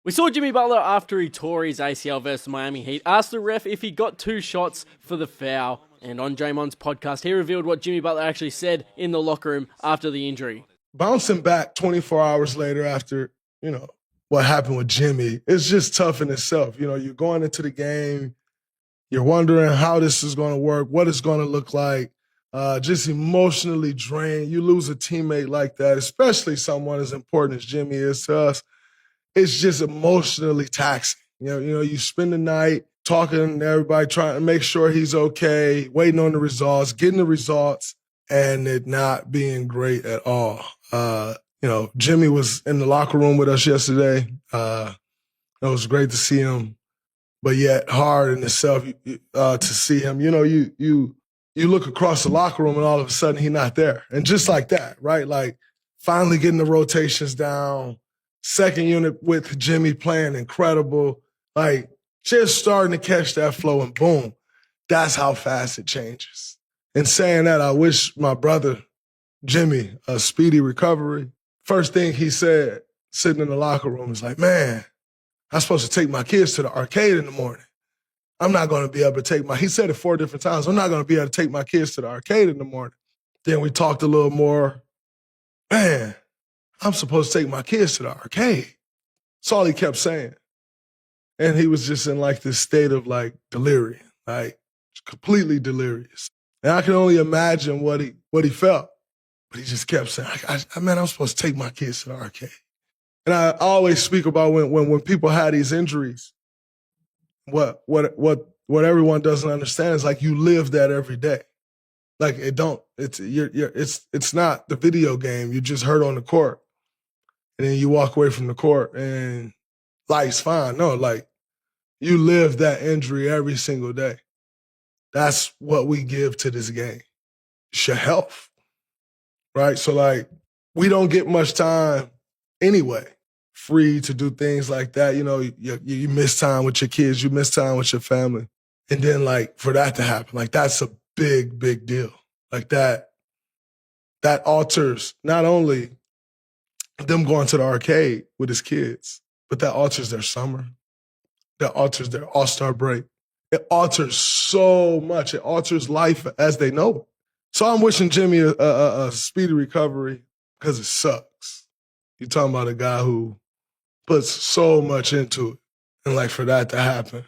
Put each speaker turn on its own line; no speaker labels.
We saw Jimmy Butler after he tore his ACL versus Miami Heat ask the ref if he got 2 shots for the foul. And on Draymond's podcast, he revealed what Jimmy Butler actually said in the locker room after the injury.
Bouncing back 24 hours later after, what happened with Jimmy, it's just tough in itself. You're going into the game, you're wondering how this is going to work, what it's going to look like, just emotionally drained. You lose a teammate like that, especially someone as important as Jimmy is to us. It's just emotionally taxing. You spend the night talking to everybody, trying to make sure he's okay, waiting on the results, getting the results, and it not being great at all. Jimmy was in the locker room with us yesterday. It was great to see him, but yet hard in itself to see him. You look across the locker room and all of a sudden he's not there. And just like that, right? Like finally getting the rotations down, second unit with Jimmy playing incredible, like just starting to catch that flow and boom, that's how fast it changes. And saying that, I wish my brother, Jimmy, a speedy recovery. First thing he said, sitting in the locker room, is like, man, I'm supposed to take my kids to the arcade in the morning. I'm not going to be able to he said it 4 different times, I'm not going to be able to take my kids to the arcade in the morning. Then we talked a little more. Man, I'm supposed to take my kids to the arcade. That's all he kept saying. And he was just in like this state of like delirium, like completely delirious. And I can only imagine what he felt. But he just kept saying, man, I'm supposed to take my kids to the arcade. And I always speak about when people have these injuries, what everyone doesn't understand is like you live that every day. Like it's not the video game. You just hurt on the court. And then you walk away from the court and life's fine. No, like you live that injury every single day. That's what we give to this game. It's your health, right? So like we don't get much time anyway, free to do things like that. You miss time with your kids, you miss time with your family. And then like for that to happen, like that's a big, big deal. Like that alters not only them going to the arcade with his kids, but that alters their summer. That alters their all-star break. It alters so much. It alters life as they know it. So I'm wishing Jimmy a speedy recovery because it sucks. You're talking about a guy who puts so much into it. And like for that to happen,